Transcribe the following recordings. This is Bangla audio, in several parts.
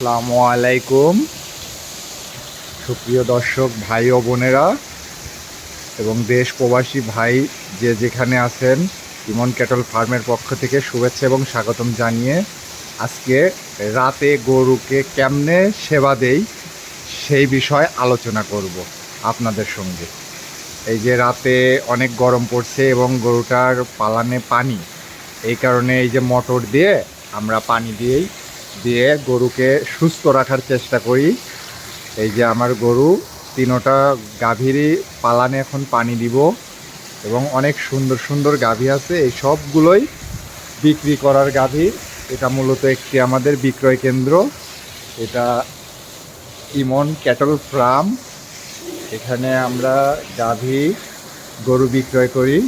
আসসালামু আলাইকুম সুপ্রিয় দর্শক ভাই ও বোনেরা এবং দেশ প্রবাসী ভাই যে যেখানে আছেন ইমন ক্যাটল ফার্মের পক্ষ থেকে শুভেচ্ছা এবং স্বাগতম জানিয়ে আজকে রাতে গরুকে কেমনে সেবা দেই সেই বিষয়ে আলোচনা করব আপনাদের সঙ্গে। এই যে রাতে অনেক গরম পড়ছে এবং গরুটার পালানে পানি, এই কারণে এই যে মোটর দিয়ে আমরা পানি দিয়ে গরুকে সুস্থ রাখার চেষ্টা করি। এই যে আমার গরু তিনোটা গাভীরই পালানে এখন পানি দিব এবং অনেক সুন্দর সুন্দর গাভী আছে, এই সবগুলোই বিক্রি করার গাভী। এটা মূলত একটি আমাদের বিক্রয় কেন্দ্র, এটা ইমন ক্যাটল ফার্ম। এখানে আমরা গাভী গরু বিক্রয় করি।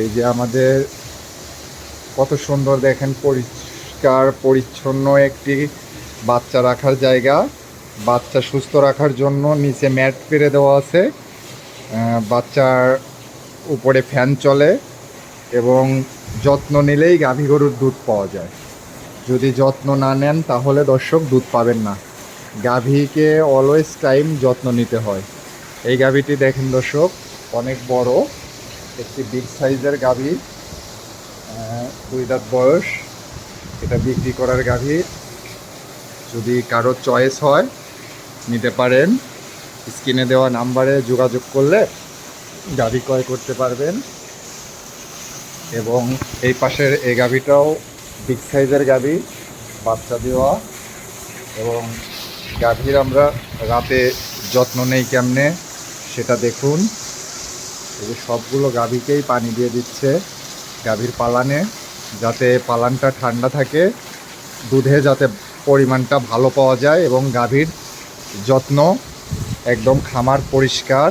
এই যে আমাদের কত সুন্দর দেখেন, পরিষ্কার পরিচ্ছন্ন একটি বাচ্চা রাখার জায়গা। বাচ্চা সুস্থ রাখার জন্য নিচে ম্যাট পেরে দেওয়া আছে, বাচ্চার উপরে ফ্যান চলে এবং যত্ন নিলেই গাভী গরুর দুধ পাওয়া যায়। যদি যত্ন না নেন তাহলে দর্শক দুধ পাবেন না। গাভীকে অলওয়েজ টাইম যত্ন নিতে হয়। এই গাভীটি দেখেন দর্শক, অনেক বড় একটি বিগ সাইজের গাভী, 2 দাঁত বয়স। এটা বিক্রি করার গাভী, যদি কারো চয়েস হয় নিতে পারেন। স্ক্রিনে দেওয়া নাম্বারে যোগাযোগ করলে গাভী ক্রয় করতে পারবেন। এবং এই পাশের এই গাভীটাও বিগ সাইজের গাভী, বাচ্চা দেওয়া। এবং গাভীর আমরা রাতে যত্ন নেই কেমনে সেটা দেখুন। এই যে সবগুলো গাভীকেই পানি দিয়ে দিচ্ছে গাভীর পালানে, যাতে পালানটা ঠান্ডা থাকে, দুধে যাতে পরিমাণটা ভালো পাওয়া যায় এবং গাভীর যত্ন একদম খামার পরিষ্কার,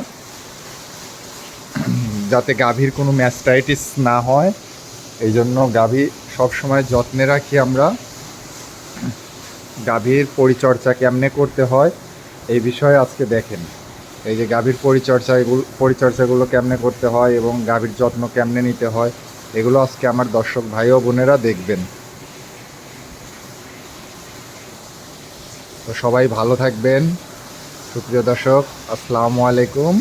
যাতে গাভীর কোনো ম্যাস্টাইটিস না হয়। এই জন্য গাভী সবসময় যত্নে রাখি আমরা। গাভীর পরিচর্যা কেমনে করতে হয় এই বিষয়ে আজকে দেখেন। এই যে গাভীর পরিচর্যাগুলো কেমনে করতে হয় এবং গাভীর যত্ন কেমনে নিতে হয়, এগুলো আজকে আমার দর্শক ভাই ও বোনেরা দেখবেন। তো সবাই ভালো থাকবেন সুপ্রিয় দর্শক। আসসালামু আলাইকুম।